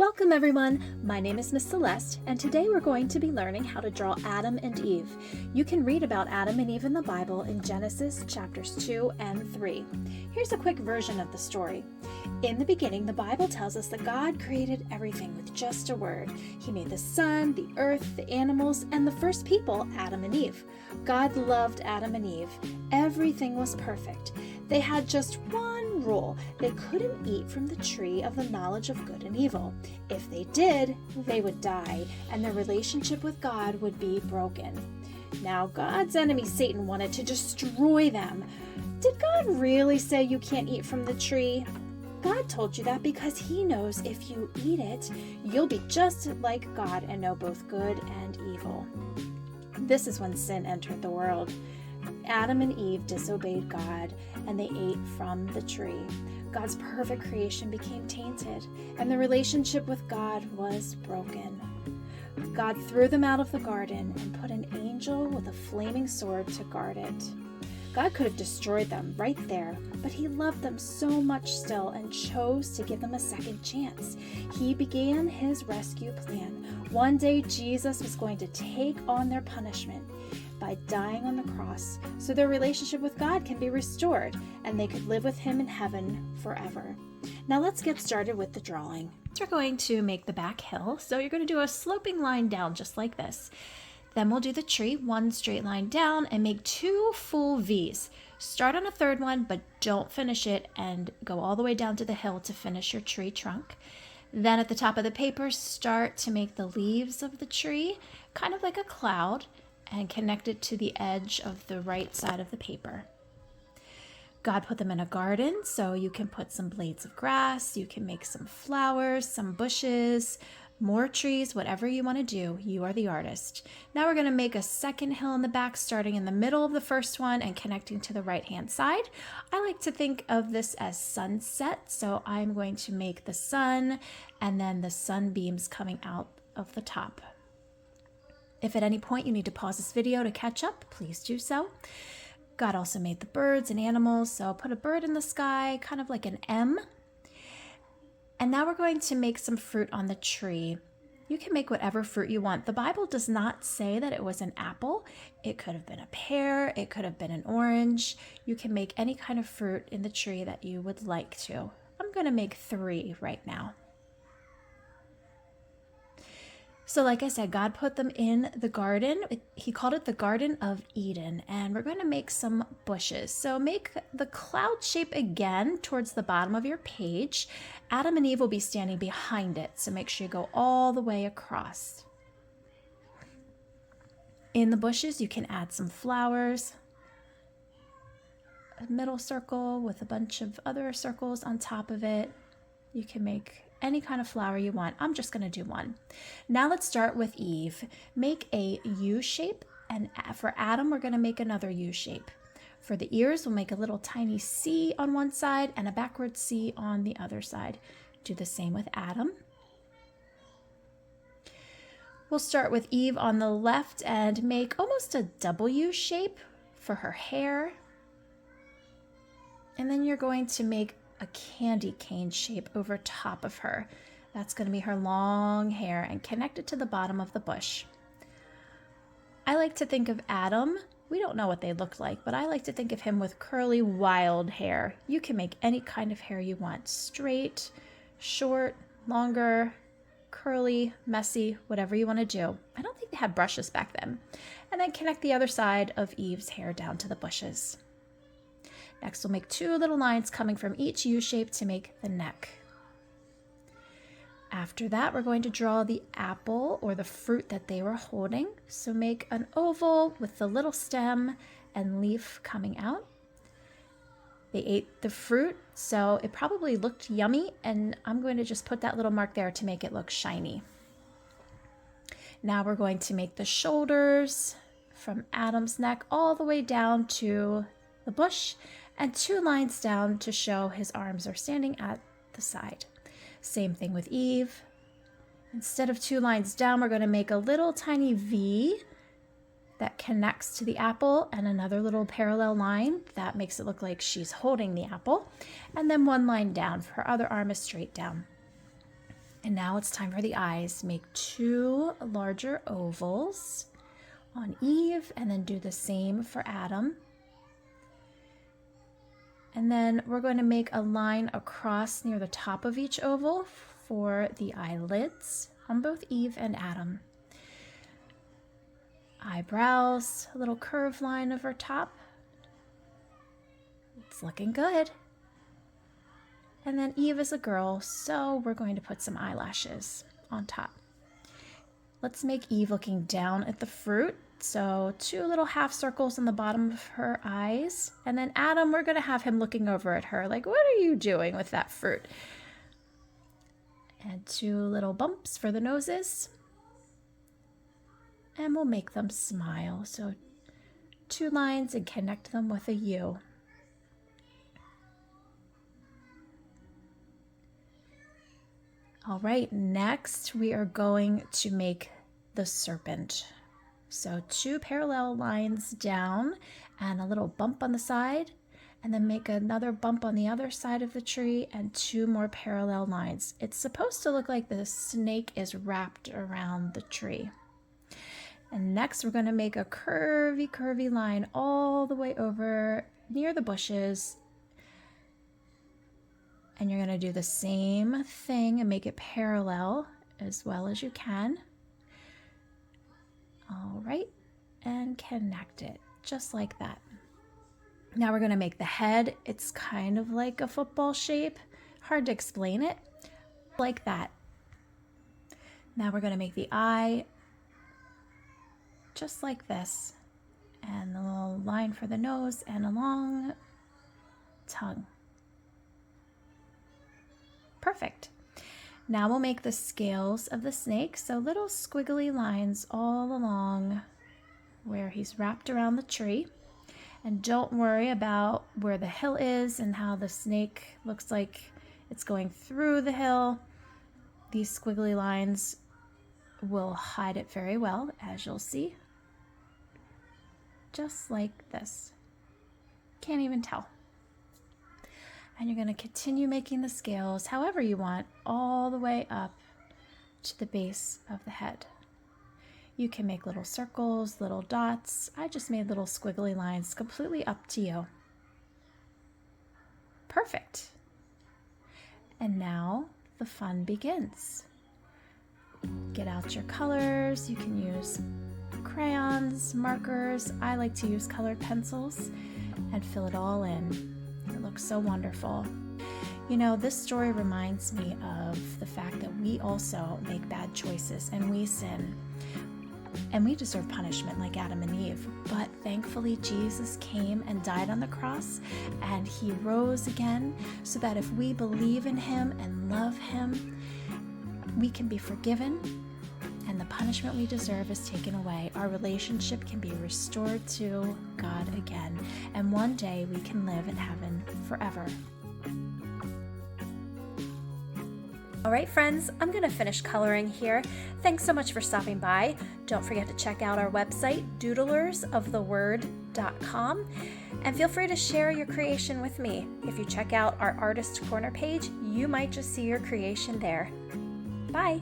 Welcome everyone, my name is Miss Celeste, and today we're going to be learning how to draw Adam and Eve. You can read about Adam and Eve in the Bible in Genesis chapters 2 and 3. Here's a quick version of the story. In the beginning, the Bible tells us that God created everything with just a word. He made the sun, the earth, the animals, and the first people, Adam and Eve. God loved Adam and Eve. Everything was perfect. They had just one rule. They couldn't eat from the tree of the knowledge of good and evil. If they did, they would die, and their relationship with God would be broken. Now, God's enemy Satan wanted to destroy them. Did God really say you can't eat from the tree? God told you that because he knows if you eat it, you'll be just like God and know both good and evil. This is when sin entered the world. Adam and Eve disobeyed God, and they ate from the tree. God's perfect creation became tainted, and the relationship with God was broken. God threw them out of the garden and put an angel with a flaming sword to guard it. God could have destroyed them right there, but he loved them so much still and chose to give them a second chance. He began his rescue plan. One day, Jesus was going to take on their punishment by dying on the cross so their relationship with God can be restored and they could live with him in heaven forever. Now let's get started with the drawing. We're going to make the back hill, so you're going to do a sloping line down just like this. Then we'll do the tree, one straight line down, and make 2 full V's. Start on a third one, but don't finish it, and go all the way down to the hill to finish your tree trunk. Then at the top of the paper, start to make the leaves of the tree, kind of like a cloud, and connect it to the edge of the right side of the paper. God put them in a garden, so you can put some blades of grass, you can make some flowers, some bushes, more trees, whatever you want to do. You are the artist. Now we're going to make a second hill in the back, starting in the middle of the first one and connecting to the right-hand side. I like to think of this as sunset, so I'm going to make the sun and then the sunbeams coming out of the top. If at any point you need to pause this video to catch up, please do so. God also made the birds and animals, so put a bird in the sky, kind of like an M. And now we're going to make some fruit on the tree. You can make whatever fruit you want. The Bible does not say that it was an apple. It could have been a pear. It could have been an orange. You can make any kind of fruit in the tree that you would like to. I'm going to make 3 right now. So like I said, God put them in the garden. He called it the Garden of Eden, and we're going to make some bushes. So make the cloud shape again towards the bottom of your page. Adam and Eve will be standing behind it, so make sure you go all the way across. In the bushes, you can add some flowers, a middle circle with a bunch of other circles on top of it. You can make any kind of flower you want. I'm just going to do one. Now let's start with Eve. Make a U shape, and for Adam, we're going to make another U shape. For the ears, we'll make a little tiny C on one side and a backward C on the other side. Do the same with Adam. We'll start with Eve on the left and make almost a W shape for her hair. And then you're going to make a candy cane shape over top of her. That's going to be her long hair and connect it to the bottom of the bush. I like to think of Adam. We don't know what they look like, but I like to think of him with curly, wild hair. You can make any kind of hair you want. Straight, short, longer, curly, messy, whatever you want to do. I don't think they had brushes back then. And then connect the other side of Eve's hair down to the bushes. Next, we'll make 2 little lines coming from each U shape to make the neck. After that, we're going to draw the apple or the fruit that they were holding. So make an oval with the little stem and leaf coming out. They ate the fruit, so it probably looked yummy, and I'm going to just put that little mark there to make it look shiny. Now we're going to make the shoulders from Adam's neck all the way down to the bush, and 2 lines down to show his arms are standing at the side. Same thing with Eve. Instead of 2 lines down, we're going to make a little tiny V that connects to the apple and another little parallel line that makes it look like she's holding the apple. And then 1 line down. Her other arm is straight down. And now it's time for the eyes. Make 2 larger ovals on Eve, and then do the same for Adam. And then we're going to make a line across near the top of each oval for the eyelids on both Eve and Adam. Eyebrows, a little curved line over top. It's looking good. And then Eve is a girl, so we're going to put some eyelashes on top. Let's make Eve looking down at the fruit. So 2 little half circles on the bottom of her eyes. And then Adam, we're going to have him looking over at her like, what are you doing with that fruit? And 2 little bumps for the noses. And we'll make them smile. So 2 lines and connect them with a U. All right, next we are going to make the serpent. So 2 parallel lines down and a little bump on the side, and then make another bump on the other side of the tree and 2 more parallel lines. It's supposed to look like the snake is wrapped around the tree. And next we're going to make a curvy line all the way over near the bushes. And you're going to do the same thing and make it parallel as well as you can. All right, and connect it just like that. Now we're going to make the head. It's kind of like a football shape. Hard to explain it. Like that. Now we're going to make the eye just like this. And the little line for the nose and a long tongue. Perfect. Now we'll make the scales of the snake, so little squiggly lines all along where he's wrapped around the tree. And don't worry about where the hill is and how the snake looks like it's going through the hill. These squiggly lines will hide it very well, as you'll see. Just like this. Can't even tell. And you're going to continue making the scales however you want, all the way up to the base of the head. You can make little circles, little dots. I just made little squiggly lines, completely up to you. Perfect. And now the fun begins. Get out your colors. You can use crayons, markers. I like to use colored pencils and fill it all in. It looks so wonderful. You know, this story reminds me of the fact that we also make bad choices and we sin. And we deserve punishment like Adam and Eve. But thankfully, Jesus came and died on the cross, and he rose again so that if we believe in him and love him, we can be forgiven, and the punishment we deserve is taken away. Our relationship can be restored to God again, and one day we can live in heaven forever. All right, friends, I'm going to finish coloring here. Thanks so much for stopping by. Don't forget to check out our website, doodlersoftheword.com, and feel free to share your creation with me. If you check out our Artist Corner page, you might just see your creation there. Bye.